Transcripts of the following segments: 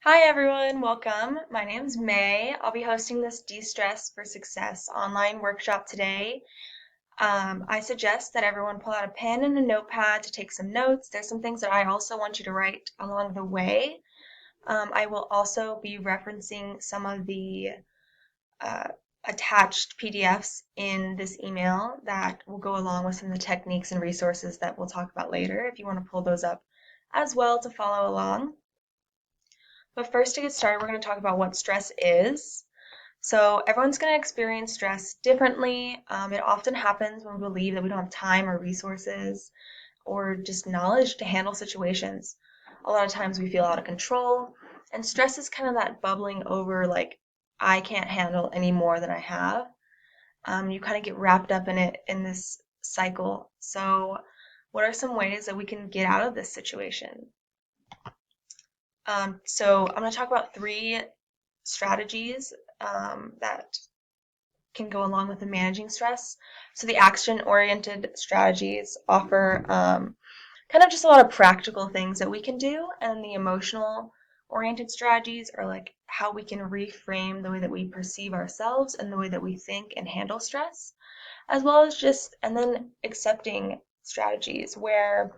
Hi everyone, welcome. My name's May. I'll be hosting this De-Stress for Success online workshop today. I suggest that everyone pull out a pen and a notepad to take some notes. There's some things that I also want you to write along the way. I will also be referencing some of the uh, attached PDFs in this email that will go along with some of the techniques and resources that we'll talk about later if you want to pull those up as well to follow along. But first, to get started, we're going to talk about what stress is. So everyone's going to experience stress differently. It often happens when we believe that we don't have time or resources or just knowledge to handle situations. A lot of times we feel out of control, and stress is kind of that bubbling over, like, I can't handle any more than I have. You kind of get wrapped up in it in this cycle. So, what are some ways that we can get out of this situation? So, I'm going to talk about three strategies that can go along with the managing stress. So the action-oriented strategies offer kind of just a lot of practical things that we can do, and the emotional-oriented strategies are like how we can reframe the way that we perceive ourselves and the way that we think and handle stress, as well as and then accepting strategies where,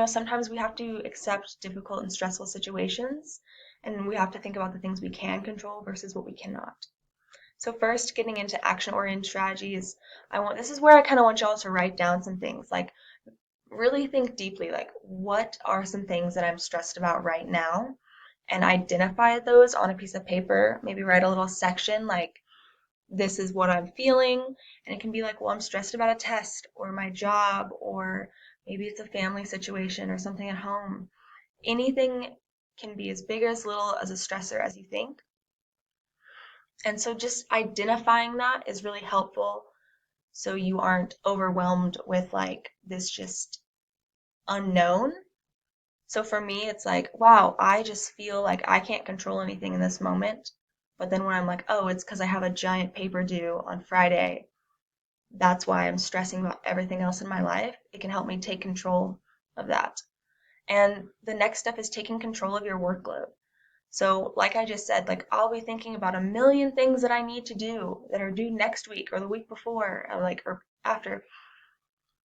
sometimes we have to accept difficult and stressful situations, and we have to think about the things we can control versus what we cannot. So first, getting into action-oriented strategies, this is where I kind of want y'all to write down some things, like really think deeply, like what are some things that I'm stressed about right now, and identify those on a piece of paper. Maybe write a little section like, this is what I'm feeling, and it can be like, well, I'm stressed about a test or my job, or maybe it's a family situation or something at home. Anything can be as big or as little as a stressor as you think. And so just identifying that is really helpful so you aren't overwhelmed with like this just unknown. So for me, it's like, wow, I just feel like I can't control anything in this moment. But then when I'm like, oh, it's because I have a giant paper due on Friday, that's why I'm stressing about everything else in my life. It can help me take control of that. And the next step is taking control of your workload. So, like I just said, like I'll be thinking about a million things that I need to do that are due next week or the week before, or after.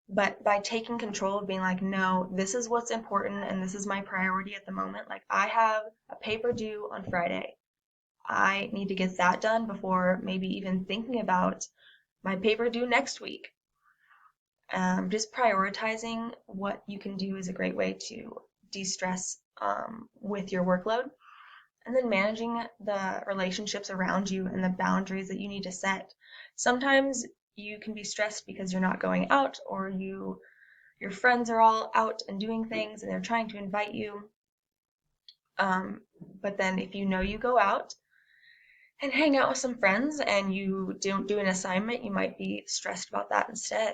But by taking control of being like, no, this is what's important and this is my priority at the moment. Like I have a paper due on Friday. I need to get that done before maybe even thinking about my paper due next week. Just prioritizing what you can do is a great way to de-stress with your workload. And then managing the relationships around you and the boundaries that you need to set. Sometimes you can be stressed because you're not going out, or your friends are all out and doing things and they're trying to invite you. But then if you know you go out and hang out with some friends and you don't do an assignment, you might be stressed about that instead.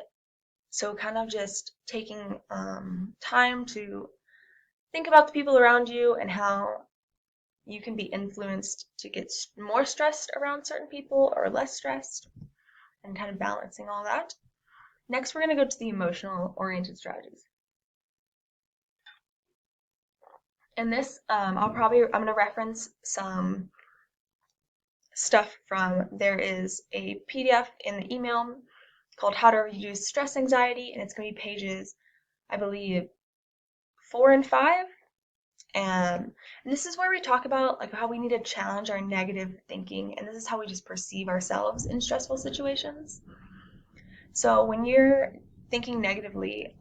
So kind of just taking time to think about the people around you and how you can be influenced to get more stressed around certain people or less stressed, and kind of balancing all that. Next, we're going to go to the emotional oriented strategies. And this, I'm going to reference some stuff from, there is a PDF in the email called How to Reduce Stress Anxiety, and it's going to be pages, I believe, 4 and 5. And this is where we talk about like how we need to challenge our negative thinking, and this is how we just perceive ourselves in stressful situations. So when you're thinking negatively,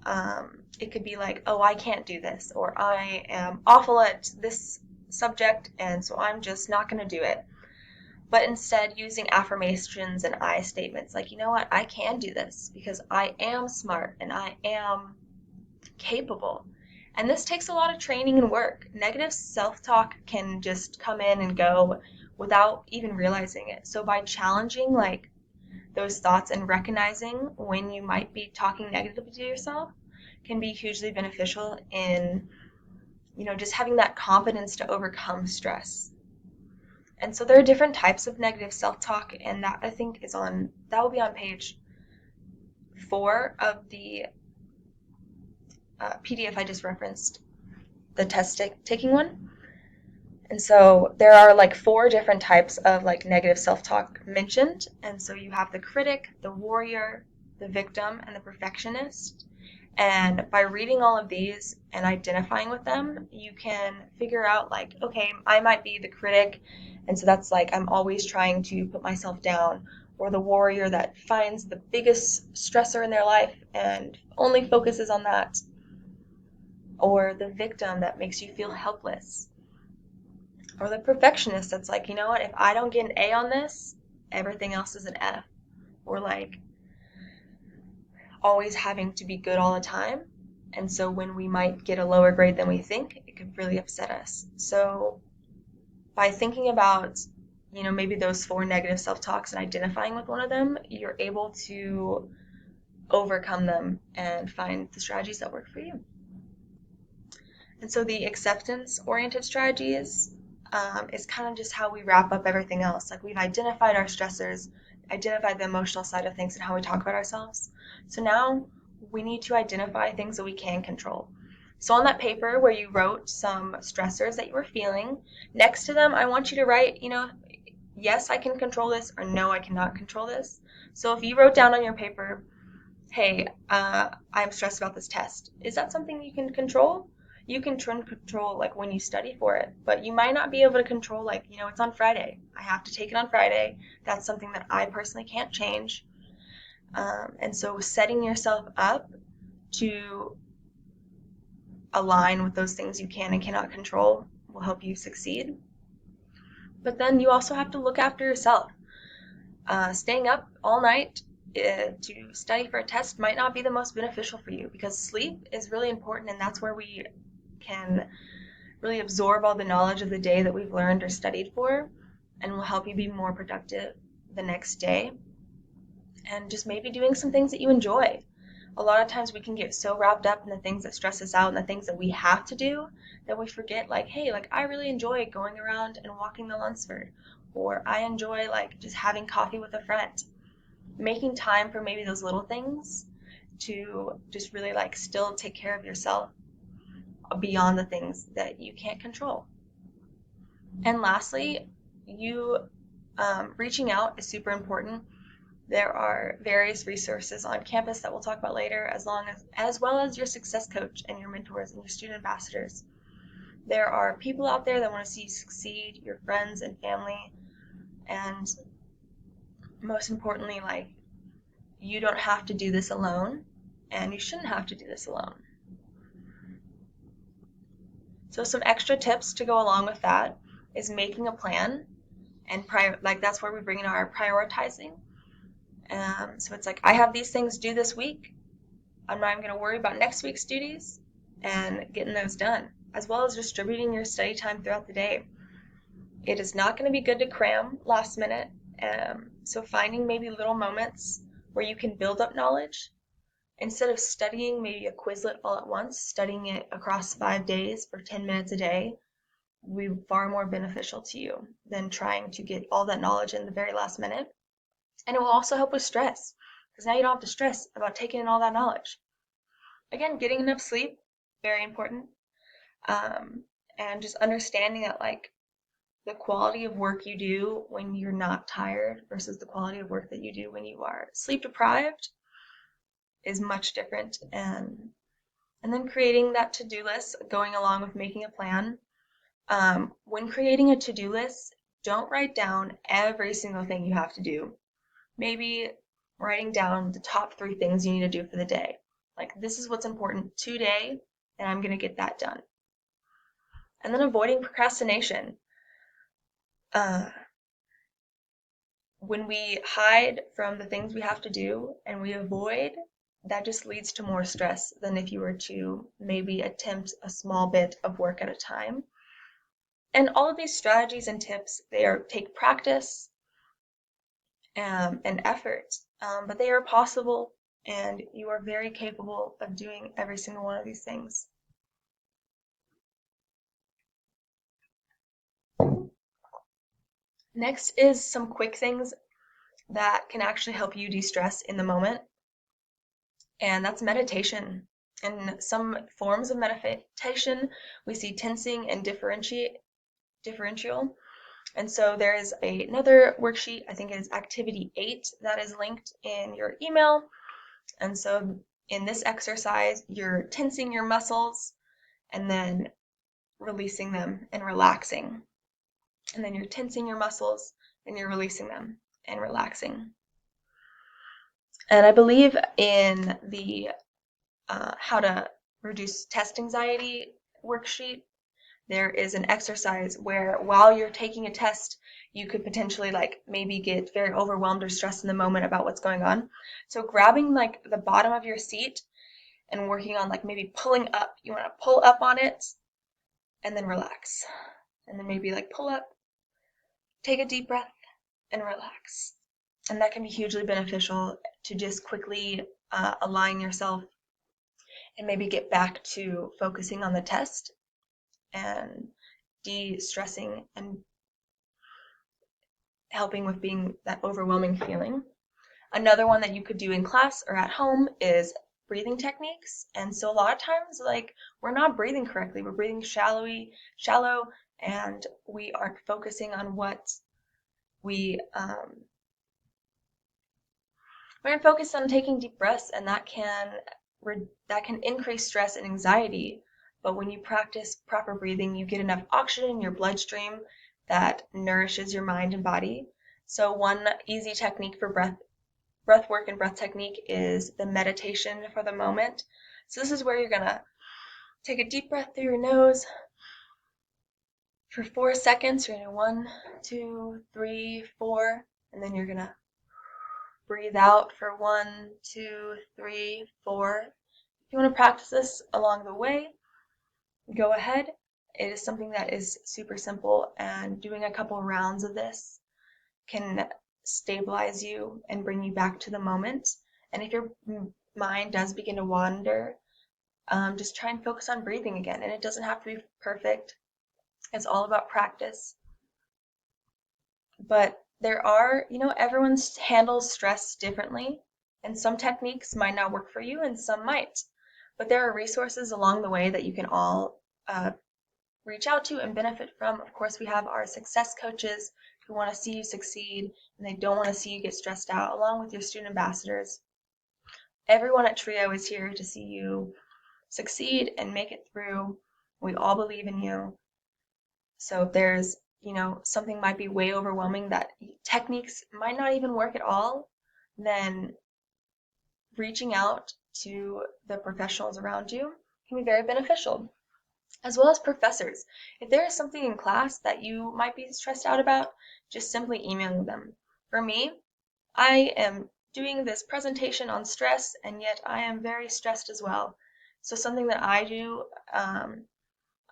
it could be like, oh, I can't do this, or I am awful at this subject, and so I'm just not going to do it. But instead, using affirmations and I statements like, you know what, I can do this because I am smart and I am capable. And this takes a lot of training and work. Negative self-talk can just come in and go without even realizing it. So by challenging like those thoughts and recognizing when you might be talking negatively to yourself can be hugely beneficial in, just having that confidence to overcome stress. And so there are different types of negative self-talk, and that I think that will be on page 4 of the PDF I just referenced, the test taking one. And so there are like 4 different types of like negative self-talk mentioned. And so you have the critic, the warrior, the victim, and the perfectionist. And by reading all of these and identifying with them, you can figure out like, okay, I might be the critic. And so that's like, I'm always trying to put myself down, or the warrior that finds the biggest stressor in their life and only focuses on that, or the victim that makes you feel helpless, or the perfectionist that's like, you know what, if I don't get an A on this, everything else is an F. Or like always having to be good all the time. And so when we might get a lower grade than we think, it could really upset us. So by thinking about, maybe those 4 negative self-talks and identifying with one of them, you're able to overcome them and find the strategies that work for you. And so the acceptance-oriented strategies is kind of just how we wrap up everything else. Like we've identified our stressors, identified the emotional side of things and how we talk about ourselves. So now we need to identify things that we can control. So on that paper where you wrote some stressors that you were feeling, next to them, I want you to write, yes, I can control this, or no, I cannot control this. So if you wrote down on your paper, hey, I'm stressed about this test, is that something you can control? You can control like when you study for it, but you might not be able to control like, it's on Friday. I have to take it on Friday. That's something that I personally can't change. And so setting yourself up to align with those things you can and cannot control will help you succeed. But then you also have to look after yourself. Staying up all night to study for a test might not be the most beneficial for you, because sleep is really important, and that's where we can really absorb all the knowledge of the day that we've learned or studied for, and will help you be more productive the next day. And just maybe doing some things that you enjoy. A lot of times we can get so wrapped up in the things that stress us out and the things that we have to do that we forget like, hey, like I really enjoy going around and walking the Lunsford, or I enjoy like just having coffee with a friend. Making time for maybe those little things to just really like still take care of yourself beyond the things that you can't control. And lastly, you reaching out is super important. There are various resources on campus that we'll talk about later, as well as your success coach and your mentors and your student ambassadors. There are people out there that want to see you succeed, your friends and family, and most importantly, like, you don't have to do this alone, and you shouldn't have to do this alone. So some extra tips to go along with that is making a plan, and that's where we bring in our prioritizing. So it's like, I have these things due this week. I'm not even going to worry about next week's duties, and getting those done, as well as distributing your study time throughout the day. It is not going to be good to cram last minute, so finding maybe little moments where you can build up knowledge. Instead of studying maybe a Quizlet all at once, studying it across 5 days for 10 minutes a day will be far more beneficial to you than trying to get all that knowledge in the very last minute. And it will also help with stress, because now you don't have to stress about taking in all that knowledge. Again, getting enough sleep, very important. And just understanding that like the quality of work you do when you're not tired versus the quality of work that you do when you are sleep deprived is much different. And then creating that to-do list, going along with making a plan. When creating a to-do list, don't write down every single thing you have to do. Maybe writing down the top 3 things you need to do for the day. Like, this is what's important today, and I'm going to get that done. And then avoiding procrastination. When we hide from the things we have to do and we avoid, that just leads to more stress than if you were to maybe attempt a small bit of work at a time. And all of these strategies and tips, take practice and effort, but they are possible, and you are very capable of doing every single one of these things. Next is some quick things that can actually help you de-stress in the moment, and that's meditation. In some forms of meditation, we see tensing and differential. And so there is another worksheet, I think it is activity 8, that is linked in your email. And so in this exercise, you're tensing your muscles and then releasing them and relaxing. And then you're tensing your muscles and you're releasing them and relaxing. And I believe in the how to reduce test anxiety worksheet, there is an exercise where while you're taking a test, you could potentially like maybe get very overwhelmed or stressed in the moment about what's going on. So grabbing like the bottom of your seat and working on like maybe pulling up. You want to pull up on it and then relax. And then maybe like pull up, take a deep breath, and relax. And that can be hugely beneficial to just quickly align yourself and maybe get back to focusing on the test and de-stressing and helping with being that overwhelming feeling. Another one that you could do in class or at home is breathing techniques. And so a lot of times, like, we're not breathing correctly. We're breathing shallow, and we aren't focusing on what we're focused on taking deep breaths, and that can increase stress and anxiety. But when you practice proper breathing, you get enough oxygen in your bloodstream that nourishes your mind and body. So one easy technique for breath work and breath technique is the meditation for the moment. So this is where you're gonna take a deep breath through your nose for 4 seconds. You're gonna 1, 2, 3, 4, and then you're gonna breathe out for 1, 2, 3, 4. If you want to practice this along the way, go ahead. It is something that is super simple, and doing a couple rounds of this can stabilize you and bring you back to the moment. And if your mind does begin to wander, just try and focus on breathing again. And it doesn't have to be perfect. It's all about practice. But there are, everyone handles stress differently, and some techniques might not work for you and some might. But there are resources along the way that you can all reach out to and benefit from. Of course, we have our success coaches who want to see you succeed and they don't want to see you get stressed out, along with your student ambassadors. Everyone at TRIO is here to see you succeed and make it through. We all believe in you. So if there's, something might be way overwhelming that techniques might not even work at all, then reaching out to the professionals around you can be very beneficial, as well as professors. If there is something in class that you might be stressed out about, just simply emailing them. For me, I am doing this presentation on stress, and yet I am very stressed as well. So something that I do, I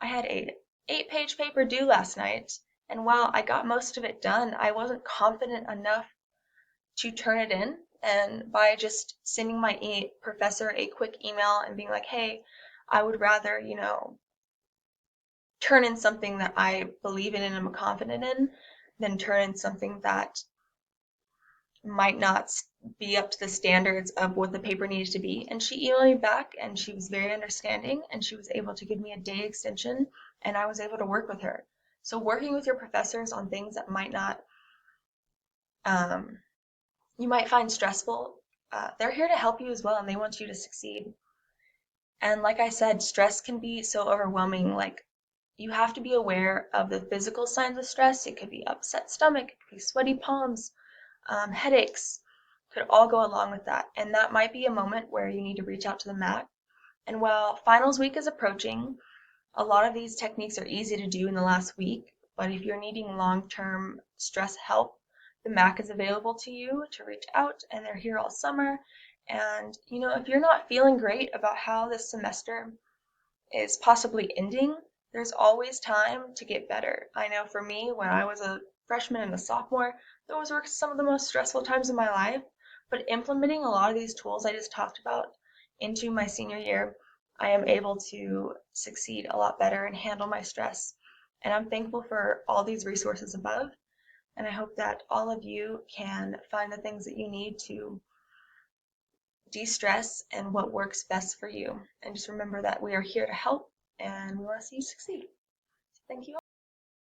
had a 8-page paper due last night, and while I got most of it done, I wasn't confident enough to turn it in. And by just sending my professor a quick email and being like, hey, I would rather, turn in something that I believe in and am confident in than turn in something that might not be up to the standards of what the paper needed to be. And she emailed me back, and she was very understanding, and she was able to give me a day extension, and I was able to work with her. So working with your professors on things that might not, you might find stressful, they're here to help you as well, and they want you to succeed. And like I said, stress can be so overwhelming. Like, you have to be aware of the physical signs of stress. It could be upset stomach, it could be sweaty palms, headaches, could all go along with that. And that might be a moment where you need to reach out to the MAC. And while finals week is approaching, a lot of these techniques are easy to do in the last week. But if you're needing long-term stress help, the MAC is available to you to reach out, and they're here all summer. And, if you're not feeling great about how this semester is possibly ending, there's always time to get better. I know for me, when I was a freshman and a sophomore, those were some of the most stressful times of my life. But implementing a lot of these tools I just talked about into my senior year, I am able to succeed a lot better and handle my stress. And I'm thankful for all these resources above. And I hope that all of you can find the things that you need to de-stress and what works best for you. And just remember that we are here to help, and we want to see you succeed. Thank you.